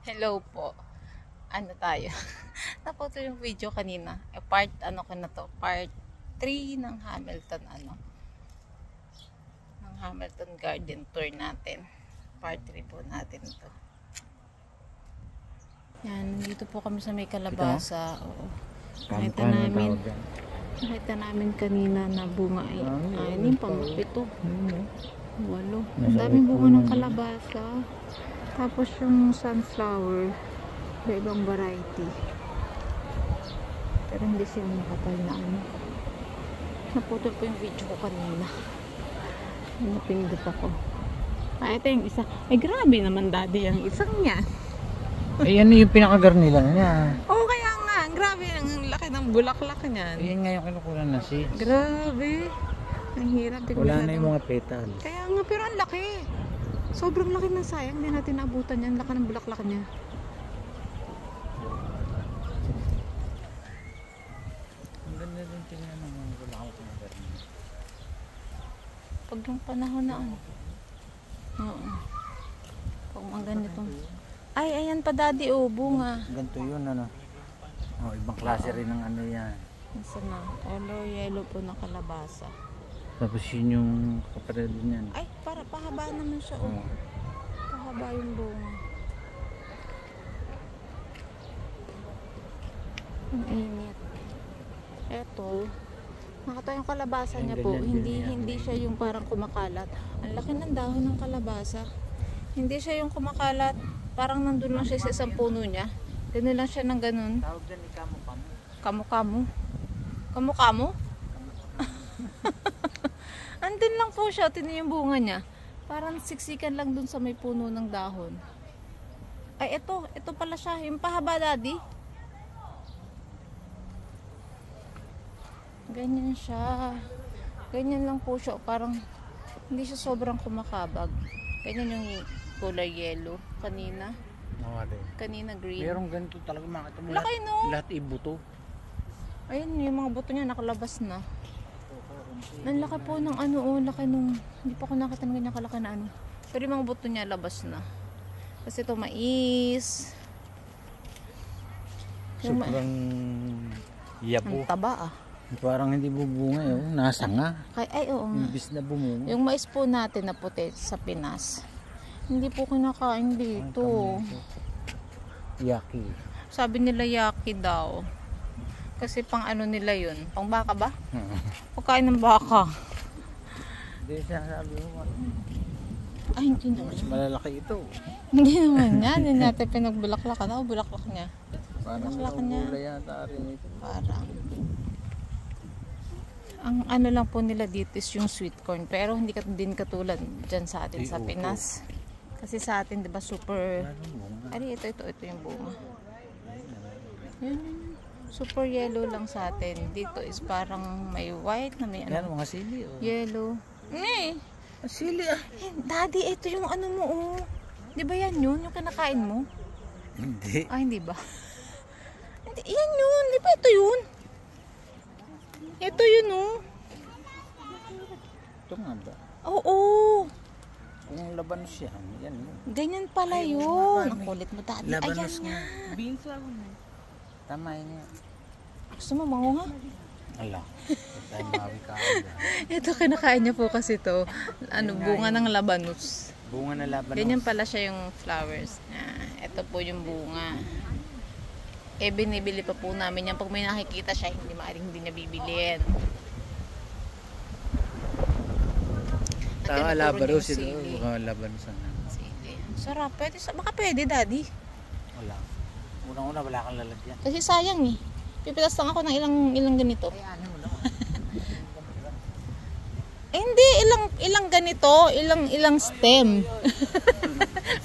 Hello po. Ano tayo? Naputol yung video kanina. Part ano ko na to? Part 3 ng Hamilton ng Hamilton Garden Tour natin. Part 3 po natin to. Yan, dito po kami sa may kalabasa. Oo. Nakita namin kanina na bunga ay anim pa, pito. 8. Ang daming bunga ng kalabasa. Tapos yung sunflower, ibang variety. Pero hindi siya makapal na ano. Naputol po yung video ko kanina. Napindot ako. Ito yung isa. Ay grabe naman daddy yung isang yan. Ay yan yung pinakagarnilan niya. Oo kaya nga. Grabe ang laki ng bulaklak niyan. Ayan nga yung kinukulan na seeds. Grabe. Ang hirap. Wala na yung mga petals. Kaya nga pero ang laki. Sobrang laki ng sayang. Hindi natin naabutan yan. Laki ng bulaklak niya. Ang ganda din tingnan ng mga bulaklak na garnilan. Pag yung panahon na ano. Oo. Pag mga ganitong. Ay, ayan pa daddy. Oh, bunga. Ganito yun ano. Oh, ibang klase rin ng ano yan. Nasa na? Color yellow po na kalabasa. Tapos yun yung kapatid niyan. Ay, para pahaba naman siya. Oh. Pahaba yung bunga. Ang init. Eto. Nakita yung kalabasa niya po. Hindi siya yung parang kumakalat. Ang laki ng dahon ng kalabasa. Hindi siya yung kumakalat. Parang nandun lang siya sa isang puno niya. Ganun lang siya ng ganun. Tawag dyan ni Kamo-Kamo. Kamo-kamo? Kamo-kamo? Andun lang po siya. Tinan yung bunga niya. Parang siksikan lang dun sa may puno ng dahon. Ay, ito. Ito pala siya. Yung pahaba, daddy. Ganyan siya. Ganyan lang po siya. Parang hindi siya sobrang kumakabag. Ganyan yung kulay yellow. Kanina. Kanina green. Merong ganito talaga makita mo. Laki, no? Lahat ibuto. Ayun, yung mga buto niya nakalabas na. Ang laki po ng ano, oh, laki nung, hindi pa ako nakita ng ganyan kalaki na ano. Pero yung mga buto niya labas na. Kasi ito mais. Sobrang yabo. Ang taba ah. Parang hindi bubunga eh. Nasa nga. Ay, oo nga. Imbis na bumunga. Yung mais po natin na puti sa Pinas. Hindi po kinakain dito. Yaki. Sabi nila yaki daw. Kasi pang ano nila yun. Pang baka ba? Pagkain ng baka. Hindi siya sabi mo. Ay, hindi naman. Mas malalaki ito. Hindi naman yan. Hindi natin pinagbulaklakan. Ako, bulaklak niya. Parang Bulaklak niya. gulay yata rin ito. Parang. Ang ano lang po nila dito is yung sweet corn. Pero hindi din katulad dyan sa atin sa Pinas. Kasi sa atin, di ba, super... Ay, ito yung bunga. Yun. Super yellow lang sa atin. Dito is parang may white na may ano. Yan, mga sili. Oh. Yellow. Sili ah. Daddy, ito yung ano mo, oh. Di ba yan yun? Yung kinakain mo? Hindi. Ah, hindi ba? Hindi, yan yun. Di ba ito yun? Ito yun, oh. Ito nga ba? Oo. Kung labanos yan, yan. Ganyan pala yun. Ang kulit mo, daddy. Labanos Ayan nga. Beans lang. Tama yun yan. Gusto mo mangunga? Ala. Tayo mawi ka. Ito, kinakain niya po kasi to. Ano, bunga ng labanos. Bunga na labanos. Ganyan pala siya yung flowers. Ito po yung bunga. Eh, binibili pa po namin yan. Pag may nakikita siya, hindi maaaring hindi niya bibilin. Tama, labanos ito. Baka labanos na. Sili. Sarap. Pwede, baka pwede, daddy. Wala. Unang-una, wala kang lalagyan. Kasi sayang eh. Pipitas lang ako ng ilang ganito. Ay, ano mo lang. Eh, hindi, ilang ganito, ilang stem.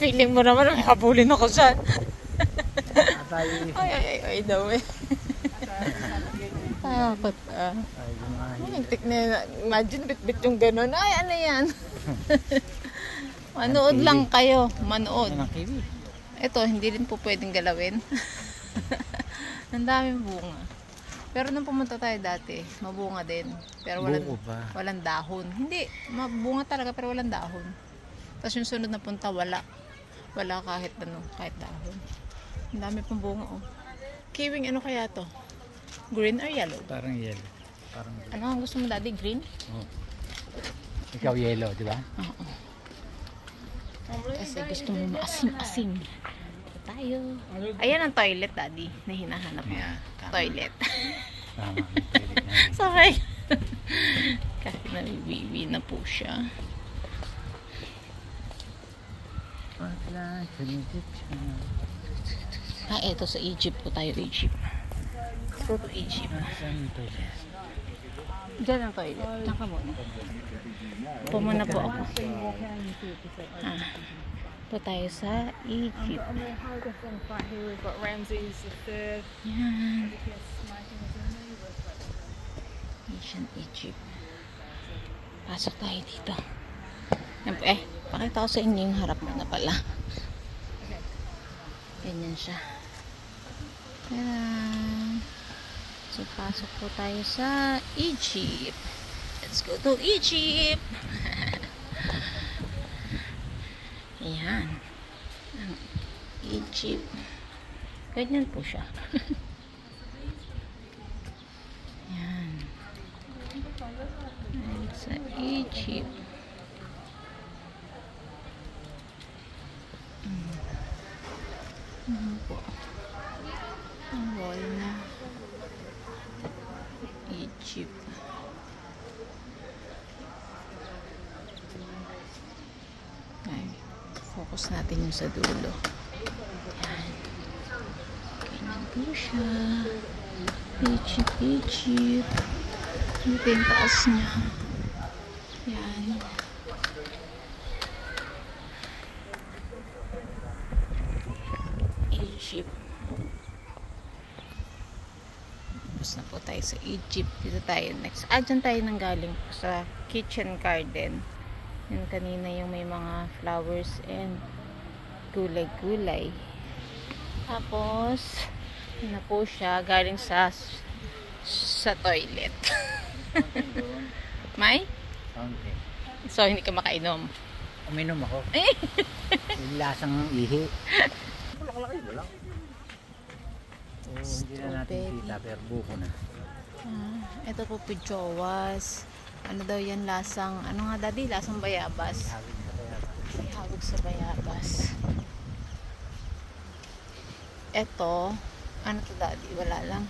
Feeling mo naman, may habulin ako siya. Ay, daw eh. Takot ah. Nagtik na, imagine bit-bit yung gano'n. Ay, ano yan? Manood lang kayo, manood. Ito, hindi rin po pwedeng galawin. Ang daming bunga. Pero nung pumunta tayo dati, mabunga din. Pero walang dahon. Hindi, mabunga talaga pero walang dahon. Tapos yung sunod na punta, wala. Wala kahit ano, kahit dahon. Ang dami pang bunga oh. Kiwing ano kaya to? Green or yellow? Parang yellow. Parang Ano ang gusto mo daddy? Green? oh. Ikaw yellow, di ba? Oo. Kasi gusto mo maasim-asim. Ito tayo. Ayan ang toilet daddy na hinahanap mo. Yeah, tama. Toilet. Tama. Pwede na. Sorry. Kasi nabibibi na po siya. Eto sa Egypt po tayo. Egypt. Go to Egypt. Saan ito? Diyan ang toilet. Diyan ka muna. Pumuna po ako. Ito tayo sa Egypt. We've got Ramses III. Yan. Ancient Egypt. Pasok tayo dito. Pakita ko sa inyo yung harap mo na pala. Ganyan siya. Yan. So, pasok po tayo sa Egypt. Let's go to Egypt! Ayan. Ang Egypt. Ganyan po siya. Ayan. Ayan sa Egypt. Po. Ang wall na Egypt. Ay, focus natin yung sa dulo. Yan. Ganyan po siya. Egypt, Egypt. Ito yung taas niya. Yan. Egypt. Tapos na po tayo sa Egypt. Dito tayo next. Dyan tayo nang galing sa kitchen garden. Yan kanina yung may mga flowers and gulay-gulay. Tapos, yun na po siya galing sa toilet. May? Okay. So, hindi ka makainom. Uminom ako. Yung lasang ihi. Wala. Hindi na natin kita, pero buko na. Ito po pijowas. Ano daw yan lasang, ano nga daddy? Lasang bayabas. May hawag sa bayabas. Ito, ano to daddy? Wala lang.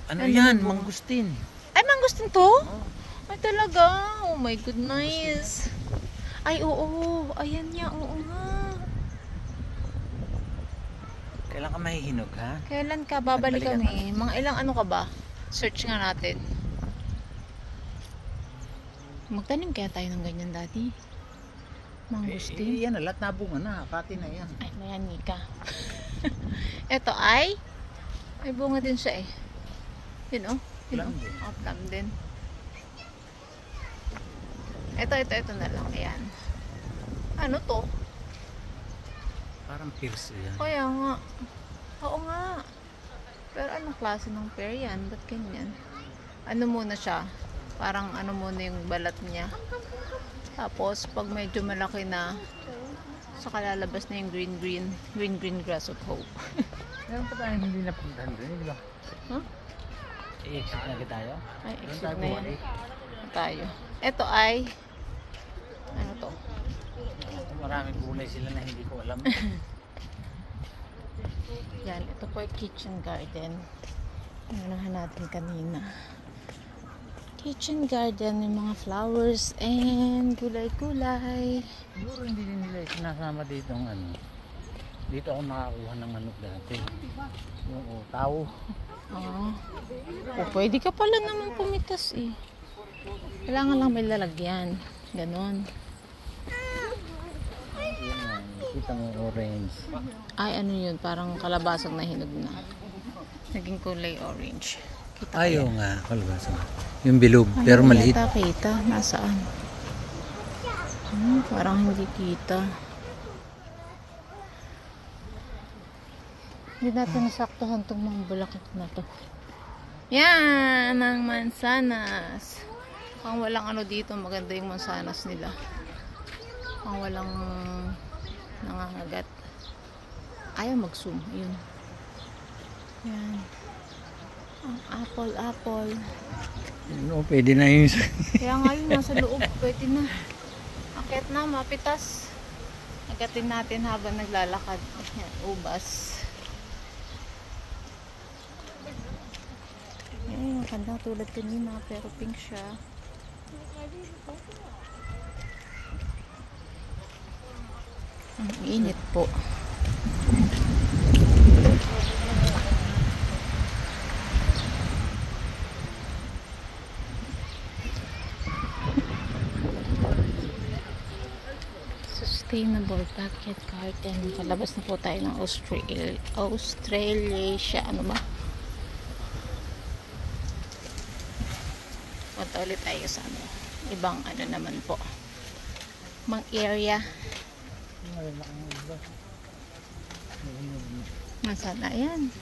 Ano yan? Mangustin. Ay, mangustin to? Ay, talaga. Oh my goodness. Ay, oo. Ayan niya, oo nga. Kailan ka mahihinog, ha? Kailan ka? Babalik Nagbalikan kami. Mga ilang ano ka ba? Search nga natin. Magtanim kaya tayo ng ganyan, daddy? Mangustin? Yan na, lahat nabunga na. Pati na yan. Ay, mayani ka. Ito ay may bunga din siya eh. Yun oh. Yun Plum oh. din. Oh, plum din. Ito na lang. Ayan. Ano to? Parang pierce yan. Kaya nga. Oo nga. Pero anong klase ng pear yan? Ba't ganyan? Ano muna siya? Parang ano muna yung balat niya. Tapos, pag medyo malaki na, saka lalabas na yung green grass of hope. Meron pa tayong hindi napuntahan doon, di ba? Huh? I-exit na tayo? Ay, Doon exit tayo na yan. bumalik. Tayo. Ito ay ano to? Maraming gulay sila na hindi ko alam. Yan, ito po ay kitchen garden. Unahan natin kanina. Kitchen garden, may mga flowers and gulay-gulay. Siguro hindi din nila sinasama dito ang ano. Dito ako nakakuha ng manok dati. Yung tao. Pwede ka pala naman pumitas eh. Kailangan lang may lalagyan. Ganon. Yan, kita mo orange. Ay, ano yun? Parang kalabasang nahinog na. Naging kulay orange. Kita Ayaw nga, kalabasa. Yung bilog, pero maliit. Kita. Nasaan? Parang hindi kita. Hindi natin nasaktuhan itong mga bulakit na to. Yan! Ang mansanas. Pang walang ano dito, maganda yung mansanas nila. Pang walang nangangagat. Ayaw mag-zoom. Ayun. Yan. Ang apple. No, pwede na yun. Kaya nga yun, nasa loob. Pwede na. Akit na, mapitas. Agatin natin habang naglalakad. Yan, ubas. Yan, ang ganda tulad kanina, pero pink siya. Ang init po. Sustainable Backyard Garden. Kalabas na po tayo ng Australasia. Ano ba? Punta ulit tayo sa ano. Ibang ano naman po. Mang area. Nasaan na yan?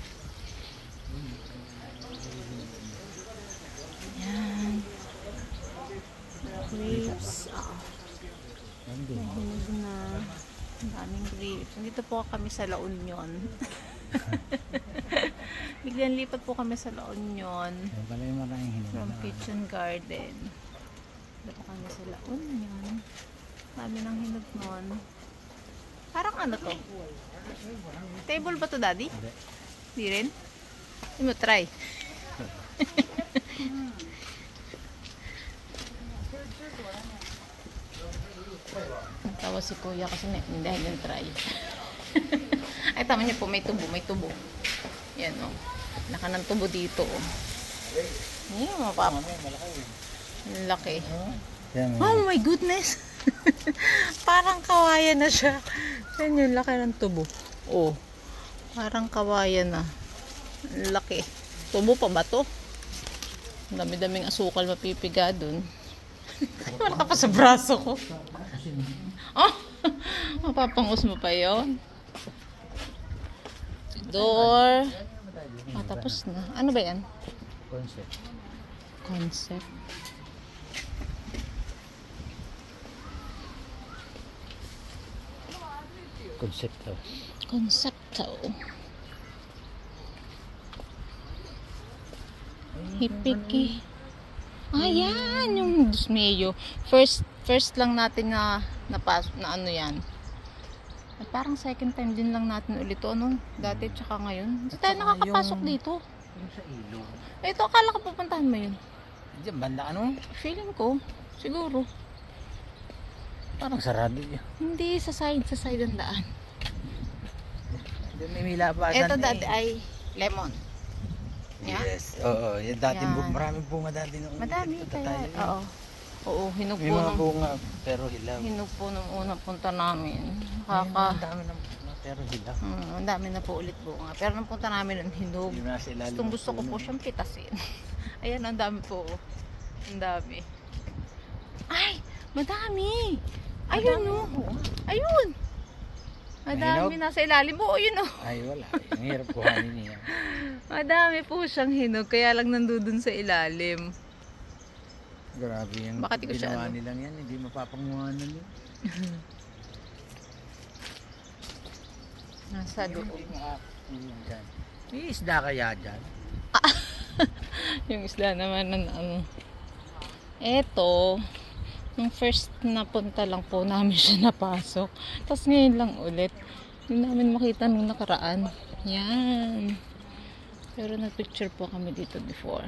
Yan. Grapes. Mahilig na. Ang daming grapes. Dito po kami sa La Union. Biglang lipat po kami sa La Union. From Kitchen Garden. Dito kami sa La Union. Dami ng hinog nun. Parang ano to? Table ba to, Daddy? Hindi rin? Hindi mo try. Natawa si Kuya kasi naintindihan yung try. Ay, tama niyo po, may tubo. Yan o. Laka ng tubo dito o. Yan, mapapa. Laki. Oh my goodness! Parang kawayan na siya. Yan yung laki ng tubo. Oh, parang kawayan na. Laki. Tubo pa ba to? Dami-daming asukal mapipiga dun. Wala pa sa braso ko. Oh, mapapangus mo pa yun. Door. Tapos na. Ano ba yan? Concept. Concepto. Hipiki. Ayan, yung Dusmeyo. First lang natin na napasok na ano yan. At parang second time din lang natin ulit ito, no? Dati tsaka ngayon. Hindi tayo nakakapasok dito. Yung sa ilog. Ito, akala ko pupuntahan mo yun. Diyan, banda ano? Feeling ko. Siguro. Parang sarado yun. Hindi, sa side ang daan. Doon may labasan. Ito dati ay lemon. Yeah? Yes. Oo, yung dati Yan. maraming bunga dati nung Madami kaya. Oo. Oo, hinog may po mga nung bunga pero hilaw. hinog po nung unang punta namin. Ang dami ng bunga pero hilaw. Ang dami na po ulit bunga. Pero nung punta namin ang hinog. Yung nasa ilalim. Gusto ko po siyang pitasin. Ayan, ang dami po. Ang dami. Ay, madami. Ayun o. Ayun. Madami nasa ilalim. Oo, yun o. Ay, wala. Ang hirap kuhanin niya. Madami po siyang hinog. Kaya lang nandun sa ilalim. Grabe yung Bakit ko siya, ginawa nilang yan. Hindi mapapanguhanan yun. Nasa loob. May isda kaya dyan? Yung isda naman ng ano. Eto. Nung first na punta lang po namin siya napasok. Tapos ngayon lang ulit. Hindi namin makita nung nakaraan. Yan. Pero nag-picture po kami dito before.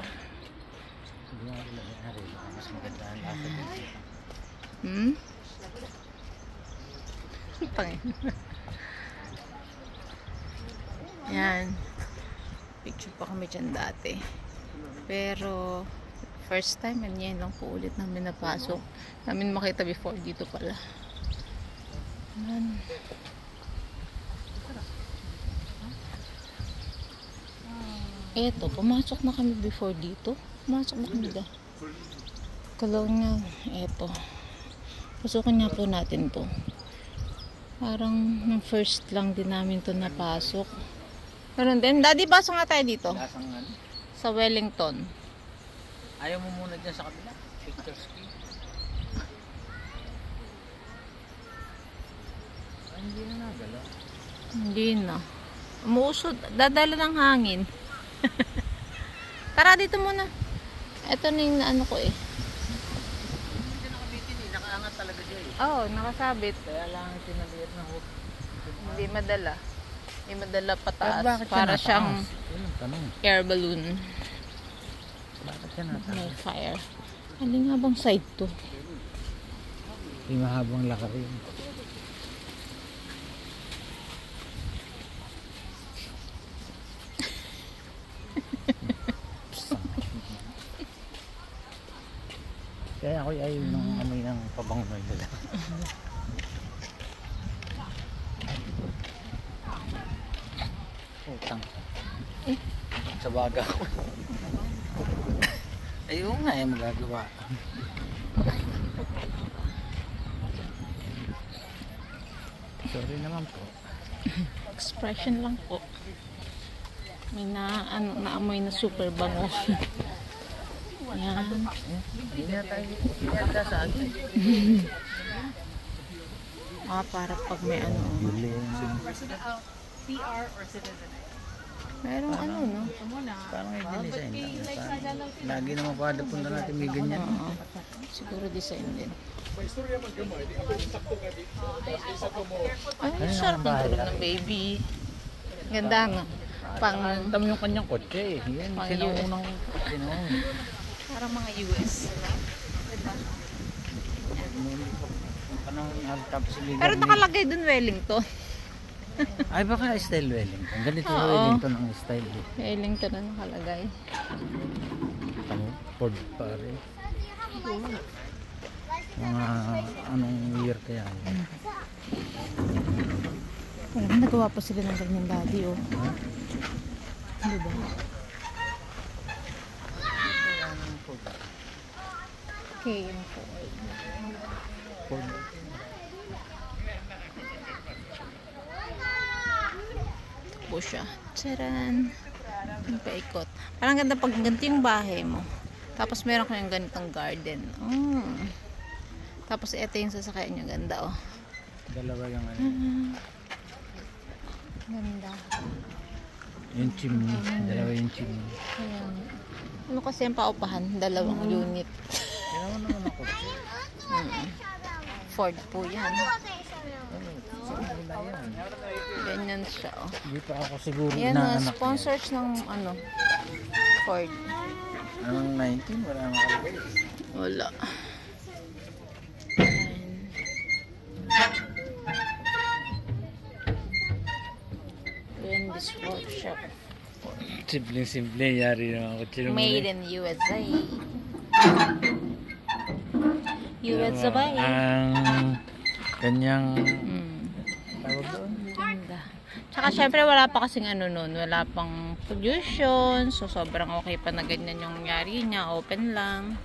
Mas maganda ang lasa dito. Pangin. Yan. Picture pa kami dyan dati. Pero first time, yan lang po ulit namin napasok. Namin makita before dito pala. Yan. Eto, pumasok na kami before dito. Pumasok na kami da. Kalawin nga. Eto. Pasukin nga po natin to. Parang first lang din namin to napasok. Pero din, Daddy, pasok nga tayo dito. Lasang ano? Sa Wellington. Ayaw mo muna dyan sa kabila. Picture ski. Ay, hindi na nagalaw. Hindi na. Umuusod. Dadala ng hangin. Tara, dito muna. Ito na yung ano ko eh. Hindi nakabitin eh. Nakaangat talaga siya eh. Oo, nakasabit. Kaya lang tinaliit na hook. Hindi madala. Hindi madala pataas. Bakit siya Para nataas? siyang Yun ang tanong. air balloon. Bakit siya nataas? May fire. Ano nga bang side to? May mahabang laka rin. Kaya ako ayaw ng amoy ng pabango nila. Utang. Sa baga ko. Ayun nga eh, magagawa. Sorry naman po. Expression lang po. May naamoy na super bango. Yan. Hindi na tayo yata sa akin. Para pag may ano. PR or citizen? Merong ano, no? Parang may dinisign lang. Lagi naman kada punta natin may ganyan. Oo. Siguro design din. Ay, sarap ng tulog ng baby. Ganda, no? Pang, Tama yung kanyang kotse eh. Yan, Pang sinuunang kotse noon. parang mga US. Diba? Pero nakalagay dun Wellington. Ay baka style Wellington. Ganito Oo. Wellington ang style eh. Wellington na nakalagay. Tama, Ford pa rin. Mga anong year kaya yun. Parang nagawa pa sila ng ganyan dati, oh. Ha? Diba? Okay, yung Ford. Ford. Po siya. Tcharan! Yung paikot. Parang ganda pag ganito yung bahay mo. Tapos meron kayong ganitong garden. Tapos ito yung sasakyan nyo. Ganda, oh. Dalawa yung ano. Ganda. Yung chimney. Dalawa yung chimney. Ayan. Ano kasi yung paupahan? Dalawang unit. Kaya naman ako. Ford po yan. Wala yan. Ganyan siya, oh. Hindi pa ako siguro Ayan, na anak sponsors ng ano, Ford. Anong 19? Wala nakalagay. Wala. Ayan, this workshop. Simple yari naman kotse naman. Made in USA. USA. Ang kanyang tawag doon. Ganda. Tsaka syempre wala pa kasing ano nun, wala pang pollution. So sobrang okay pa na ganyan yung nangyari niya. Open lang.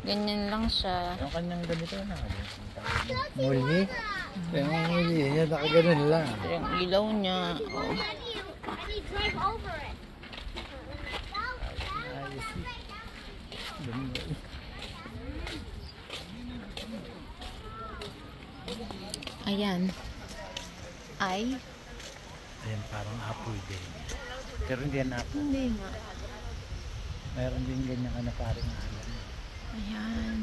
Ganyan lang siya. Yung kanyang ganito na. Muli. Yung muli niya, nakaganon lang. Ito yung ilaw niya. Oh. Ayan. Ay. Ayan, parang apple din. Pero hindi yan apple. Hindi nga. Meron din ganyan ka na parang alam. Ayan.